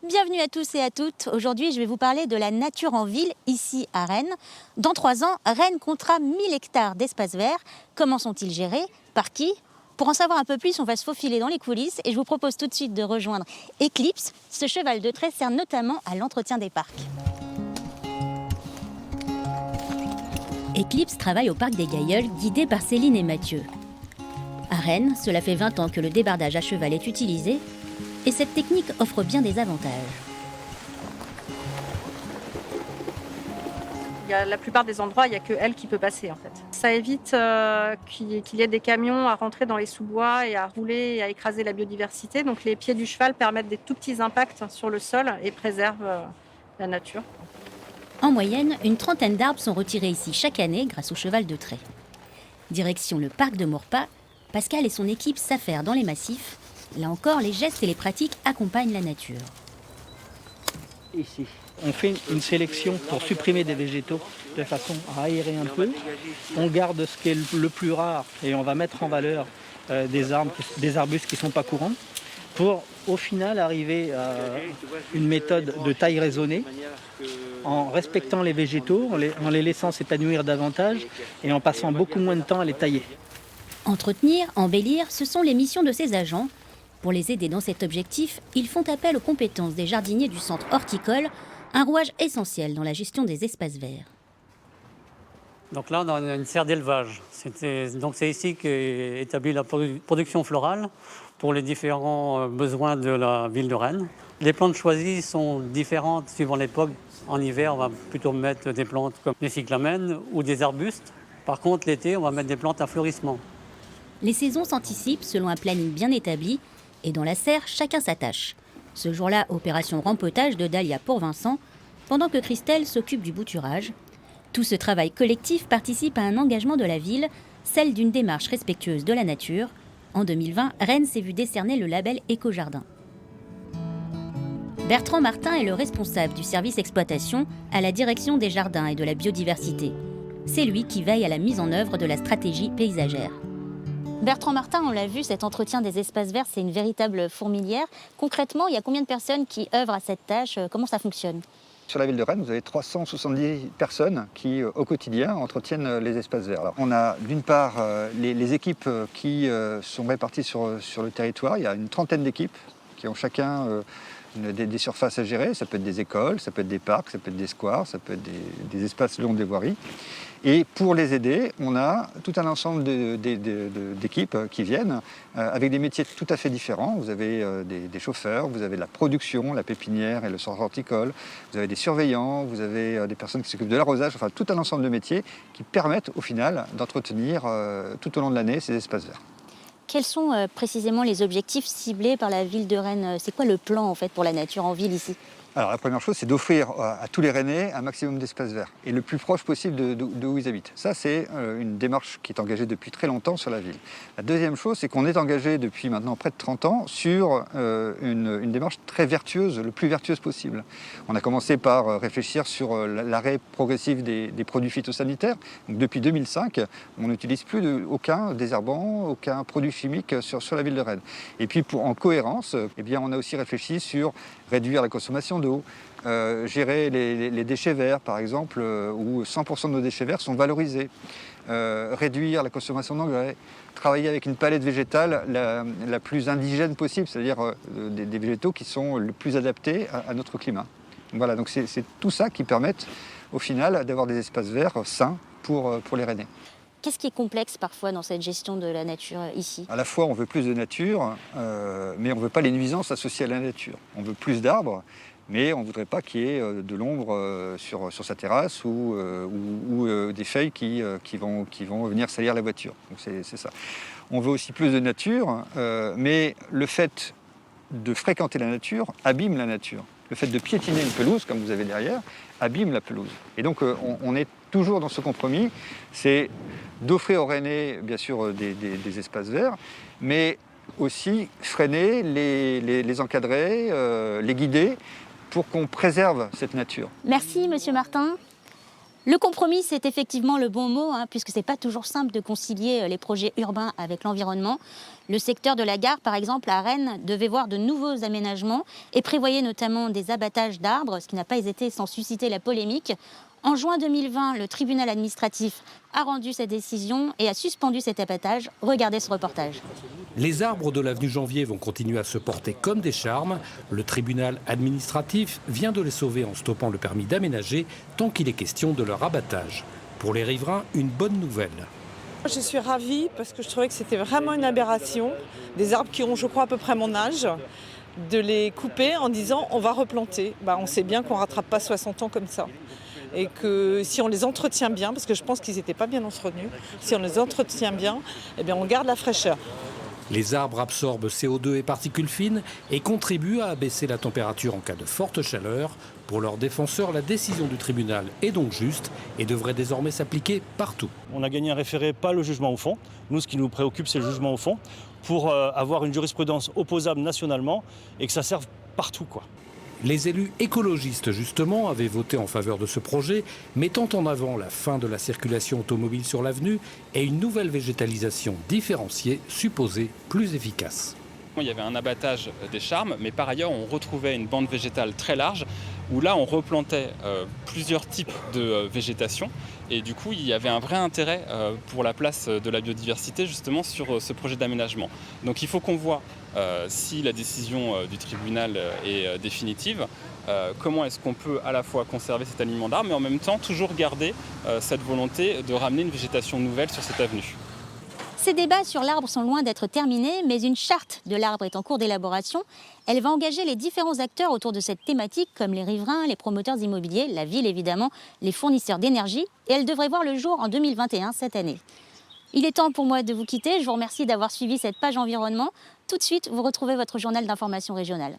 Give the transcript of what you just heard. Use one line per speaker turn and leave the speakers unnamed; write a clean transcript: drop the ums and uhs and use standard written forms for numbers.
Bienvenue à tous et à toutes. Aujourd'hui, je vais vous parler de la nature en ville, ici à Rennes. Dans 3 ans, Rennes comptera 1000 hectares d'espaces verts. Comment sont-ils gérés? Par qui? Pour en savoir un peu plus, on va se faufiler dans les coulisses et je vous propose tout de suite de rejoindre Eclipse. Ce cheval de trait sert notamment à l'entretien des parcs. Eclipse travaille au parc des Gailleuls, guidé par Céline et Mathieu. À Rennes, cela fait 20 ans que le débardage à cheval est utilisé et cette technique offre bien des avantages.
La plupart des endroits, il n'y a que elle qui peut passer en fait. Ça évite qu'il y ait des camions à rentrer dans les sous-bois et à rouler et à écraser la biodiversité. Donc les pieds du cheval permettent des tout petits impacts sur le sol et préservent la nature.
En moyenne, une trentaine d'arbres sont retirés ici chaque année grâce au cheval de trait. Direction le parc de Maurepas, Pascal et son équipe s'affairent dans les massifs. Là encore, les gestes et les pratiques accompagnent la nature.
Ici, on fait une sélection pour supprimer des végétaux de façon à aérer un peu. On garde ce qui est le plus rare et on va mettre en valeur des arbustes qui ne sont pas courants pour au final arriver à une méthode de taille raisonnée en respectant les végétaux, en les laissant s'épanouir davantage et en passant beaucoup moins de temps à les tailler.
Entretenir, embellir, ce sont les missions de ces agents. Pour les aider dans cet objectif, ils font appel aux compétences des jardiniers du centre horticole, un rouage essentiel dans la gestion des espaces verts.
Donc là, on a une serre d'élevage. C'est ici qu'est établie la production florale pour les différents besoins de la ville de Rennes. Les plantes choisies sont différentes suivant l'époque. En hiver, on va plutôt mettre des plantes comme des cyclamènes ou des arbustes. Par contre, l'été, on va mettre des plantes à fleurissement.
Les saisons s'anticipent selon un planning bien établi et dans la serre, chacun s'attache. Ce jour-là, opération rempotage de dahlia pour Vincent, pendant que Christelle s'occupe du bouturage. Tout ce travail collectif participe à un engagement de la ville, celle d'une démarche respectueuse de la nature. En 2020, Rennes s'est vu décerner le label Éco-Jardin. Bertrand Martin est le responsable du service exploitation à la direction des jardins et de la biodiversité. C'est lui qui veille à la mise en œuvre de la stratégie paysagère. Bertrand Martin, on l'a vu, cet entretien des espaces verts, c'est une véritable fourmilière. Concrètement, il y a combien de personnes qui œuvrent à cette tâche? Comment ça fonctionne?
Sur la ville de Rennes, vous avez 370 personnes qui, au quotidien, entretiennent les espaces verts. Alors, on a d'une part les équipes qui sont réparties sur le territoire. Il y a une trentaine d'équipes qui ont chacun des surfaces à gérer. Ça peut être des écoles, ça peut être des parcs, ça peut être des squares, ça peut être des espaces le long des voiries. Et pour les aider, on a tout un ensemble d'équipes qui viennent avec des métiers tout à fait différents. Vous avez des chauffeurs, vous avez de la production, la pépinière et le centre horticole, vous avez des surveillants, vous avez des personnes qui s'occupent de l'arrosage, enfin tout un ensemble de métiers qui permettent au final d'entretenir tout au long de l'année ces espaces verts.
Quels sont précisément les objectifs ciblés par la ville de Rennes? C'est quoi le plan en fait pour la nature en ville ici?
Alors la première chose, c'est d'offrir à tous les Rennais un maximum d'espaces verts et le plus proche possible de où ils habitent. Ça, c'est une démarche qui est engagée depuis très longtemps sur la ville. La deuxième chose, c'est qu'on est engagé depuis maintenant près de 30 ans sur une démarche très vertueuse, le plus vertueuse possible. On a commencé par réfléchir sur l'arrêt progressif des produits phytosanitaires. Donc, depuis 2005, on n'utilise plus aucun désherbant, aucun produit chimique sur la ville de Rennes. Et puis en cohérence, eh bien, on a aussi réfléchi sur réduire la consommation d'eau, gérer les déchets verts par exemple, où 100% de nos déchets verts sont valorisés, réduire la consommation d'engrais, travailler avec une palette végétale la plus indigène possible, c'est-à-dire des végétaux qui sont le plus adaptés à notre climat. Voilà, donc c'est tout ça qui permet au final d'avoir des espaces verts sains pour les Rennais.
Qu'est-ce qui est complexe parfois dans cette gestion de la nature ici?
À la fois, on veut plus de nature, mais on ne veut pas les nuisances associées à la nature. On veut plus d'arbres, mais on ne voudrait pas qu'il y ait de l'ombre sur sa terrasse ou des feuilles qui vont venir salir la voiture. Donc c'est ça. On veut aussi plus de nature, mais le fait de fréquenter la nature abîme la nature. Le fait de piétiner une pelouse, comme vous avez derrière, abîme la pelouse. Et donc on est toujours dans ce compromis, c'est d'offrir aux Rennais, bien sûr, des espaces verts, mais aussi freiner, les encadrer, les guider pour qu'on préserve cette nature.
Merci Monsieur Martin. Le compromis, c'est effectivement le bon mot, puisque ce n'est pas toujours simple de concilier les projets urbains avec l'environnement. Le secteur de la gare, par exemple, à Rennes, devait voir de nouveaux aménagements et prévoyait notamment des abattages d'arbres, ce qui n'a pas été sans susciter la polémique. En juin 2020, le tribunal administratif a rendu sa décision et a suspendu cet abattage. Regardez ce reportage.
Les arbres de l'avenue Janvier vont continuer à se porter comme des charmes. Le tribunal administratif vient de les sauver en stoppant le permis d'aménager tant qu'il est question de leur abattage. Pour les riverains, une bonne nouvelle.
Je suis ravie parce que je trouvais que c'était vraiment une aberration. Des arbres qui ont, je crois, à peu près mon âge, de les couper en disant on va replanter. On sait bien qu'on ne rattrape pas 60 ans comme ça. Et que si on les entretient bien, parce que je pense qu'ils n'étaient pas bien entretenus, si on les entretient bien, on garde la fraîcheur.
Les arbres absorbent CO2 et particules fines et contribuent à abaisser la température en cas de forte chaleur. Pour leurs défenseurs, la décision du tribunal est donc juste et devrait désormais s'appliquer partout.
On a gagné un référé, pas le jugement au fond. Nous, ce qui nous préoccupe, c'est le jugement au fond, pour avoir une jurisprudence opposable nationalement et que ça serve partout, quoi.
Les élus écologistes, justement, avaient voté en faveur de ce projet, mettant en avant la fin de la circulation automobile sur l'avenue et une nouvelle végétalisation différenciée, supposée plus efficace.
Il y avait un abattage des charmes, mais par ailleurs, on retrouvait une bande végétale très large, où là, on replantait plusieurs types de végétation. Et du coup, il y avait un vrai intérêt pour la place de la biodiversité, justement, sur ce projet d'aménagement. Donc il faut qu'on voit si la décision du tribunal est définitive, comment est-ce qu'on peut à la fois conserver cet alignement d'arbres, mais en même temps toujours garder cette volonté de ramener une végétation nouvelle sur cette avenue.
Ces débats sur l'arbre sont loin d'être terminés, mais une charte de l'arbre est en cours d'élaboration. Elle va engager les différents acteurs autour de cette thématique, comme les riverains, les promoteurs immobiliers, la ville évidemment, les fournisseurs d'énergie, et elle devrait voir le jour en 2021, cette année. Il est temps pour moi de vous quitter. Je vous remercie d'avoir suivi cette page environnement. Tout de suite, vous retrouvez votre journal d'information régionale.